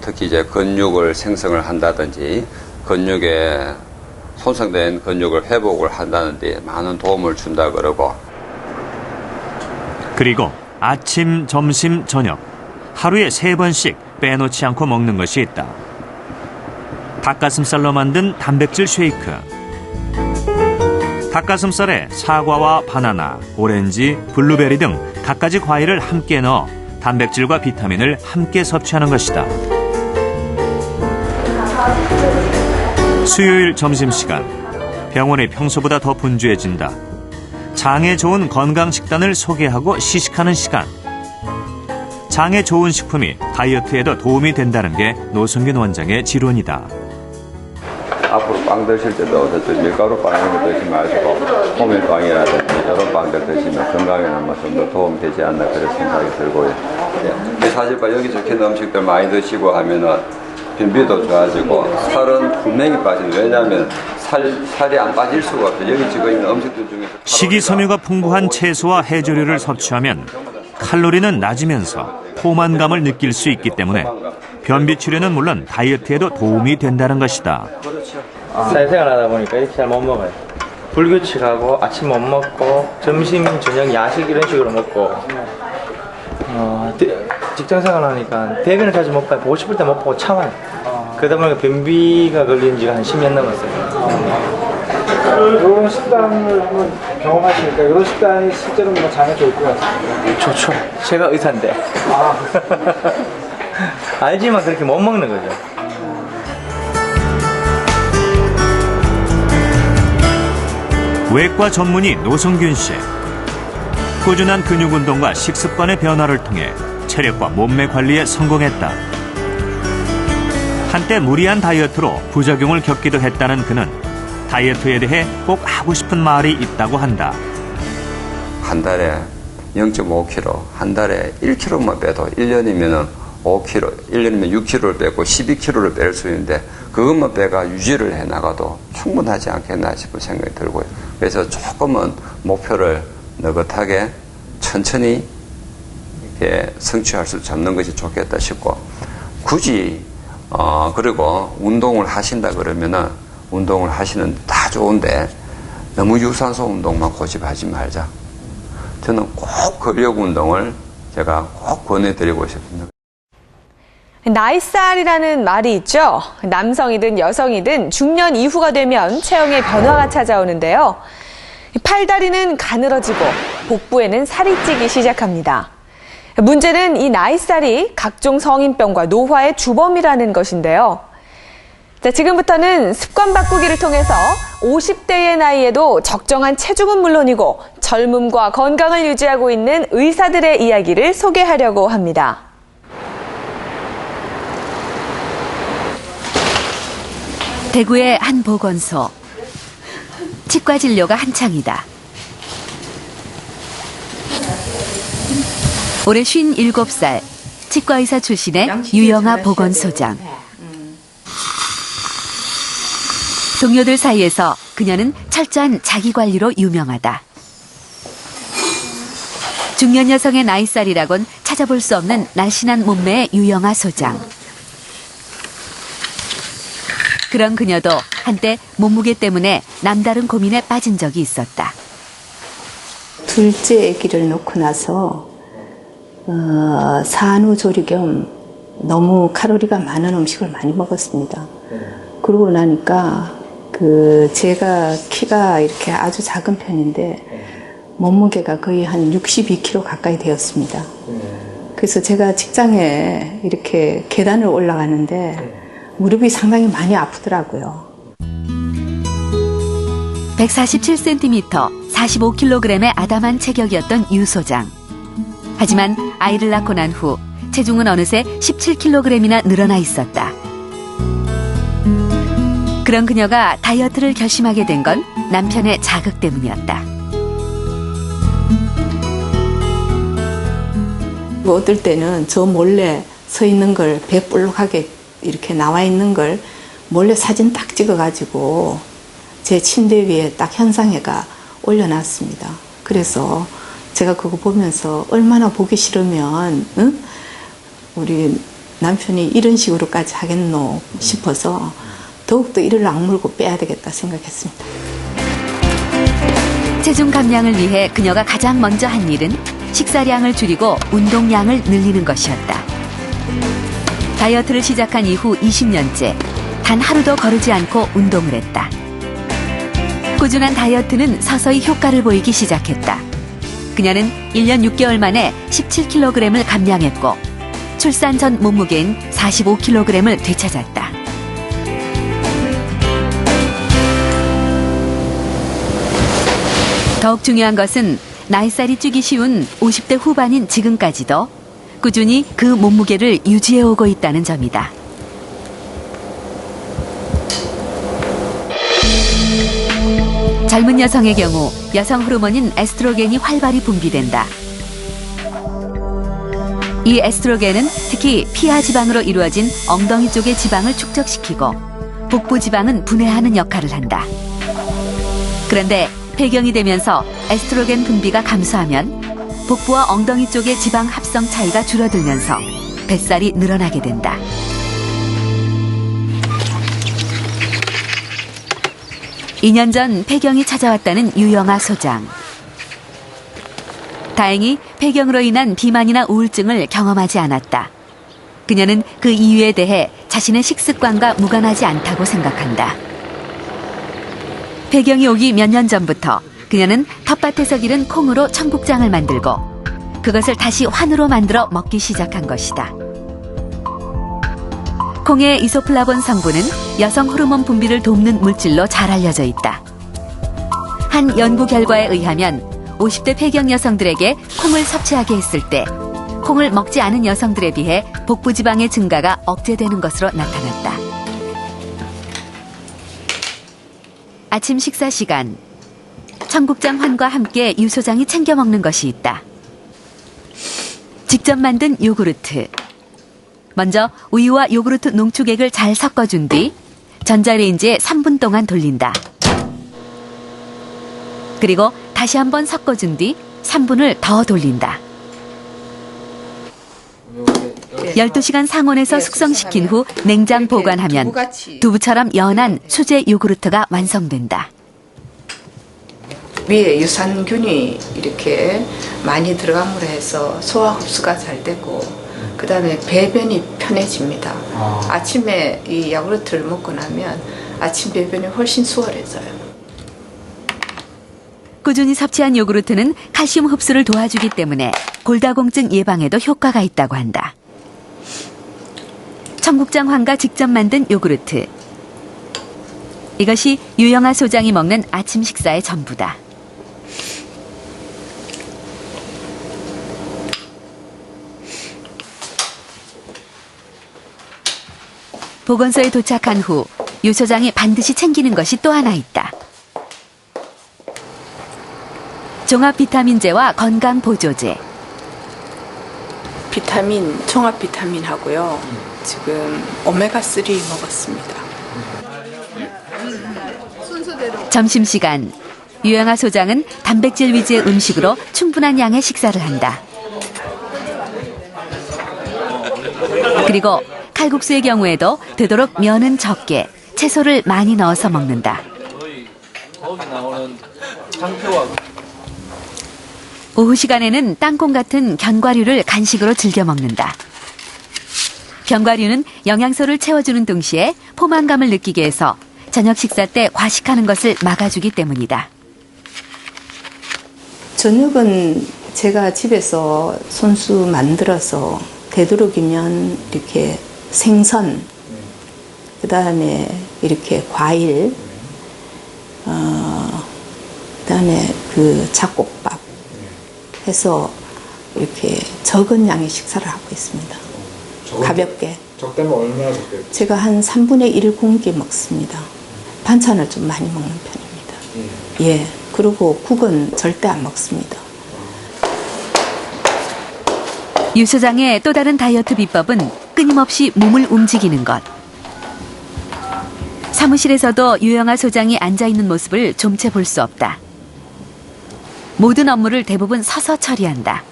특히 이제 근육을 생성을 한다든지 근육에 손상된 근육을 회복을 한다는 데 많은 도움을 준다 그러고. 그리고 아침, 점심, 저녁 하루에 3번씩 빼놓지 않고 먹는 것이 있다. 닭가슴살로 만든 단백질 쉐이크. 닭가슴살에 사과와 바나나, 오렌지, 블루베리 등 갖가지 과일을 함께 넣어 단백질과 비타민을 함께 섭취하는 것이다. 수요일 점심시간, 병원이 평소보다 더 분주해진다. 장에 좋은 건강식단을 소개하고 시식하는 시간. 장에 좋은 식품이 다이어트에도 도움이 된다는 게 노성균 원장의 지론이다. 앞으로 빵 드실 때도 밀가루 빵 이런 거 드시지 마시고 호밀빵이라든지 이런 빵들 드시면 건강에는 좀 더 도움이 되지 않나 그런 생각이 들고요. 사실 여기 적힌 음식들 많이 드시고 하면은 변비도 좋아지고 살은 분명히 빠지는. 왜냐하면 살이 안 빠질 수가 없어요. 여기 지금 있는 음식들 중에서 식이섬유가 풍부한 채소와 해조류를 섭취하면 칼로리는 낮으면서 포만감을 느낄 수 있기 때문에 변비 치료는 물론 다이어트에도 도움이 된다는 것이다. 사회생활 하다 보니까 이렇게 잘 못 먹어요. 불규칙하고 아침 못 먹고 점심, 저녁, 야식 이런 식으로 먹고 직장생활 하니까 대변을 자주 못 봐요. 보고 싶을 때 못 보고 참아요. 그러다 보니까 변비가 걸린 지가 한 10년 넘었어요. 이런 식단을 한번 경험하시니까 이런 식단이 실제로 뭐 장에 좋을 것 같습니다. 좋죠. 제가 의사인데. 알지만 그렇게 못 먹는 거죠. 외과 전문의 노성균 씨. 꾸준한 근육 운동과 식습관의 변화를 통해 체력과 몸매 관리에 성공했다. 한때 무리한 다이어트로 부작용을 겪기도 했다는 그는 다이어트에 대해 꼭 하고 싶은 말이 있다고 한다. 한 달에 0.5kg, 한 달에 1kg만 빼도 1년이면 5kg, 1년이면 6kg를 빼고 12kg를 뺄 수 있는데 그것만 빼가 유지를 해나가도 충분하지 않겠나 싶은 생각이 들고요. 그래서 조금은 목표를 느긋하게 천천히 이렇게 성취할 수 잡는 것이 좋겠다 싶고, 굳이 그리고 운동을 하신다 그러면은 운동을 하시는 다 좋은데 너무 유산소 운동만 고집하지 말자. 저는 꼭 근력 운동을 제가 꼭 권해드리고 싶습니다. 나이살이라는 말이 있죠. 남성이든 여성이든 중년 이후가 되면 체형의 변화가 찾아오는데요. 팔다리는 가늘어지고 복부에는 살이 찌기 시작합니다. 문제는 이 나이살이 각종 성인병과 노화의 주범이라는 것인데요. 자, 지금부터는 습관 바꾸기를 통해서 50대의 나이에도 적정한 체중은 물론이고 젊음과 건강을 유지하고 있는 의사들의 이야기를 소개하려고 합니다. 대구의 한 보건소. 치과 진료가 한창이다. 올해 57살, 치과의사 출신의 유영아 보건소장. 동료들 사이에서 그녀는 철저한 자기관리로 유명하다. 중년 여성의 나이살이라곤 찾아볼 수 없는 날씬한 몸매의 유영아 소장. 그런 그녀도 한때 몸무게 때문에 남다른 고민에 빠진 적이 있었다. 둘째 아기를 놓고 나서 산후조리 겸 너무 칼로리가 많은 음식을 많이 먹었습니다. 그러고 나니까 제가 키가 이렇게 아주 작은 편인데 몸무게가 거의 한 62kg 가까이 되었습니다. 그래서 제가 직장에 이렇게 계단을 올라가는데 무릎이 상당히 많이 아프더라고요. 147cm, 45kg의 아담한 체격이었던 유 소장. 하지만 아이를 낳고 난 후 체중은 어느새 17kg이나 늘어나 있었다. 그런 그녀가 다이어트를 결심하게 된 건 남편의 자극 때문이었다. 어떨 때는 저 몰래 서 있는 걸 배불룩하게 이렇게 나와 있는 걸 몰래 사진 딱 찍어가지고 제 침대 위에 딱 현상해가 올려놨습니다. 그래서 제가 그거 보면서 얼마나 보기 싫으면 우리 남편이 이런 식으로까지 하겠노 싶어서 더욱더 이를 악물고 빼야 되겠다 생각했습니다. 체중 감량을 위해 그녀가 가장 먼저 한 일은 식사량을 줄이고 운동량을 늘리는 것이었다. 다이어트를 시작한 이후 20년째 단 하루도 거르지 않고 운동을 했다. 꾸준한 다이어트는 서서히 효과를 보이기 시작했다. 그녀는 1년 6개월 만에 17kg을 감량했고 출산 전 몸무게인 45kg을 되찾았다. 더욱 중요한 것은 나이살이 찌기 쉬운 50대 후반인 지금까지도 꾸준히 그 몸무게를 유지해오고 있다는 점이다. 젊은 여성의 경우 여성 호르몬인 에스트로겐이 활발히 분비된다. 이 에스트로겐은 특히 피하 지방으로 이루어진 엉덩이 쪽의 지방을 축적시키고 복부 지방은 분해하는 역할을 한다. 그런데 폐경이 되면서 에스트로겐 분비가 감소하면 복부와 엉덩이 쪽의 지방 합성 차이가 줄어들면서 뱃살이 늘어나게 된다. (2년) 전 폐경이 찾아왔다는 유영아 소장. 다행히 폐경으로 인한 비만이나 우울증을 경험하지 않았다. 그녀는 그 이유에 대해 자신의 식습관과 무관하지 않다고 생각한다. 폐경이 오기 몇 년 전부터 그녀는 텃밭에서 기른 콩으로 청국장을 만들고 그것을 다시 환으로 만들어 먹기 시작한 것이다. 콩의 이소플라본 성분은 여성 호르몬 분비를 돕는 물질로 잘 알려져 있다. 한 연구 결과에 의하면 50대 폐경 여성들에게 콩을 섭취하게 했을 때 콩을 먹지 않은 여성들에 비해 복부 지방의 증가가 억제되는 것으로 나타났다. 아침 식사 시간, 청국장 환과 함께 유 소장이 챙겨 먹는 것이 있다. 직접 만든 요구르트. 먼저 우유와 요구르트 농축액을 잘 섞어준 뒤 전자레인지에 3분 동안 돌린다. 그리고 다시 한번 섞어준 뒤 3분을 더 돌린다. 12시간 상온에서 숙성시킨 후 냉장 보관하면 두부처럼 연한 수제 요구르트가 완성된다. 위에 유산균이 이렇게 많이 들어감으로 해서 소화 흡수가 잘 되고 그다음에 배변이 편해집니다. 아침에 이 야구르트를 먹고 나면 아침 배변이 훨씬 수월해져요. 꾸준히 섭취한 요구르트는 칼슘 흡수를 도와주기 때문에 골다공증 예방에도 효과가 있다고 한다. 청국장 환과 직접 만든 요구르트. 이것이 유영아 소장이 먹는 아침 식사의 전부다. 보건소에 도착한 후 유 소장이 반드시 챙기는 것이 또 하나 있다. 종합 비타민제와 건강 보조제. 비타민, 종합 비타민하고요. 지금 오메가3 먹었습니다. 점심시간, 유영아 소장은 단백질 위주의 음식으로 충분한 양의 식사를 한다. 그리고 칼국수의 경우에도 되도록 면은 적게, 채소를 많이 넣어서 먹는다. 오후 시간에는 땅콩 같은 견과류를 간식으로 즐겨 먹는다. 견과류는 영양소를 채워주는 동시에 포만감을 느끼게 해서 저녁 식사 때 과식하는 것을 막아주기 때문이다. 저녁은 제가 집에서 손수 만들어서 되도록이면 이렇게 생선, 그다음에 이렇게 과일, 그다음에 그 잡곡밥 해서 이렇게 적은 양의 식사를 하고 있습니다. 가볍게. 적다면 얼마나 적게? 제가 한 3분의 1 공기 먹습니다. 반찬을 좀 많이 먹는 편입니다. 예. 그리고 국은 절대 안 먹습니다. 유 소장의 또 다른 다이어트 비법은 끊임없이 몸을 움직이는 것. 사무실에서도 유영아 소장이 앉아있는 모습을 좀채 볼 수 없다. 모든 업무를 대부분 서서 처리한다.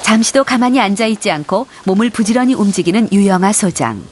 잠시도 가만히 앉아 있지 않고 몸을 부지런히 움직이는 유영아 소장.